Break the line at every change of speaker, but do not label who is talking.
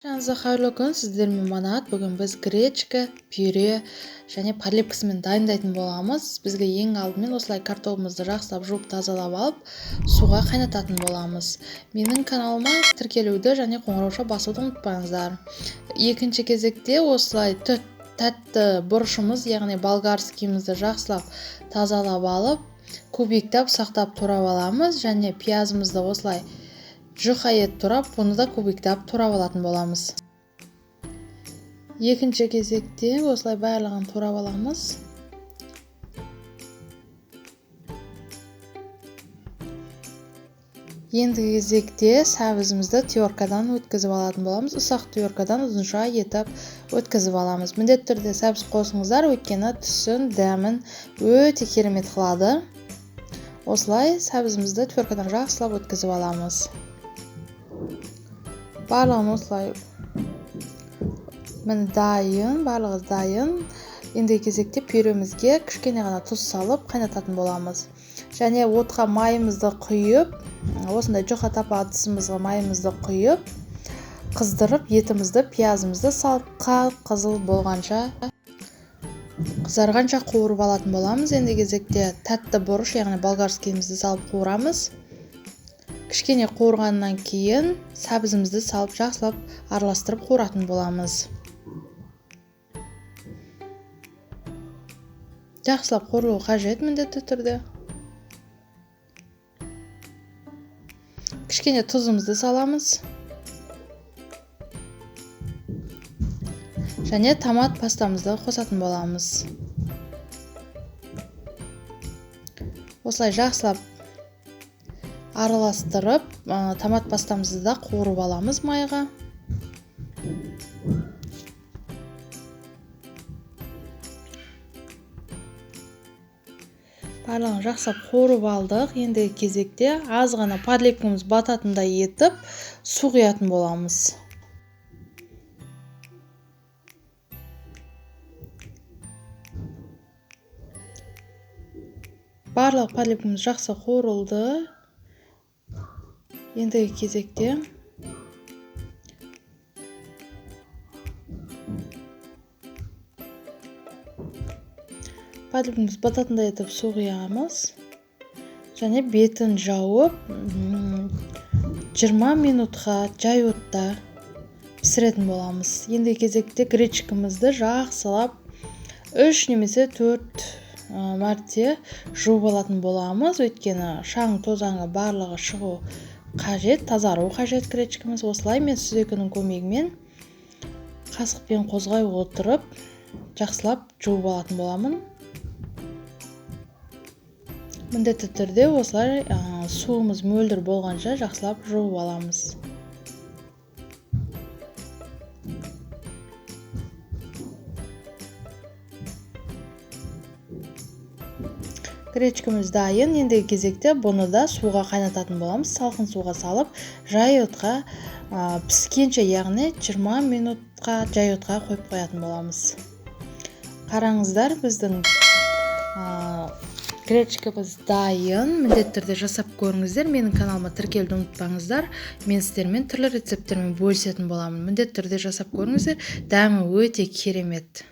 Жаныңызға қайырлы күн, сіздермен Манат. Бүгін біз гречка, пюре және подлепкасымен дайындайтын боламыз. Бізге ең алдымен осылай картопларымызды жақсылап жуып тазалап алып, суға қайнататын боламыз. Менің каналыма тіркелуді және қоңырауша басуды ұмытпаңыздар. Екінші кезекте осылай тәтті бұрышымыз, яғни болгарскийімізді жақсылап тазалап алып, кубиктеп сақтап турап аламыз және пиязымызды осылай жұқа ет турап, бұны да кубиктеп турап алатын боламыз. Екінші кезекте осылай барлығын турап аламыз. Ендігі кезекте сәбізімізді теркадан өткізіп алатын боламыз. Ұсақ теркадан ұзынша етіп өткізіп аламыз. Міндетті түрде сәбіз қосыңыздар, өйткені түсін, дәмін өте керемет қылады. Осылай сәбізімізді теркадан жақсылап өткізіп аламыз. Барлығын осылай барлығы дайын. Ендігі кезекте пюремізге кішкене ғана тұз салып қайнататын боламыз. Және отқа майымызды құйып, осындай жұқа тапа ыдысымызға майымызды құйып, қыздырып, етімізді, пиязымызды салып, қызыл болғанша, қызарғанша қуырып алатын боламыз. Ендігі кезекте тәтті бұрыш, яғни болгарскийімізді салып қуырамыз. Кішкене қуырғаннан кейін сәбізімізді салып жақсылап араластырып қуыратын боламыз. Жақсылап қуырылуы қажет міндетті түрде. Кішкене тұзымызды саламыз. Және томат пастамызды қосатын боламыз. Осылай жақсылап араластырып, томат пастамызды да қуырып аламыз майға. Барлығын жақсылап қуырып алдық. Ендігі кезекте аз ғана подлепкамыз бататындай етіп, су құятын боламыз. Барлық подлепкамыз жақсы қуырылды. Ендігі кезекте подлепкамыз бататындай етіп су құямыз. Және бетін жауып 20 минутқа жай отта пісіретін боламыз. Ендігі кезекте гречкамызды жақсылап 3 немесе 4 мәрте жуып алатын боламыз. Өйткені шаң тозаңы барлығы шығу қажет, тазару қажет гречкамыз. Осылай мен сүзекінің көмегімен қасықпен қозғай отырып, жақсылап жуып алатын боламын. Міндетті түрде осылай суымыз мөлдір болғанша жақсылап жуып аламыз. Гречкамыз дайын. Ендігі кезекте бұны да суға қайнататын боламыз. Салқын суға салып, жай отқа піскенше, яғни 20 минутқа жай отқа қойып қоятын боламыз. Қараңыздар, біздің гречкамыз дайын. Міндетті түрде жасап көріңіздер. Менің каналыма тіркелуді ұмытпаңыздар. Мен сіздермен түрлі рецепттермен бөлісетін боламын. Міндетті түрде жасап көріңіздер. Дәмі өте керемет.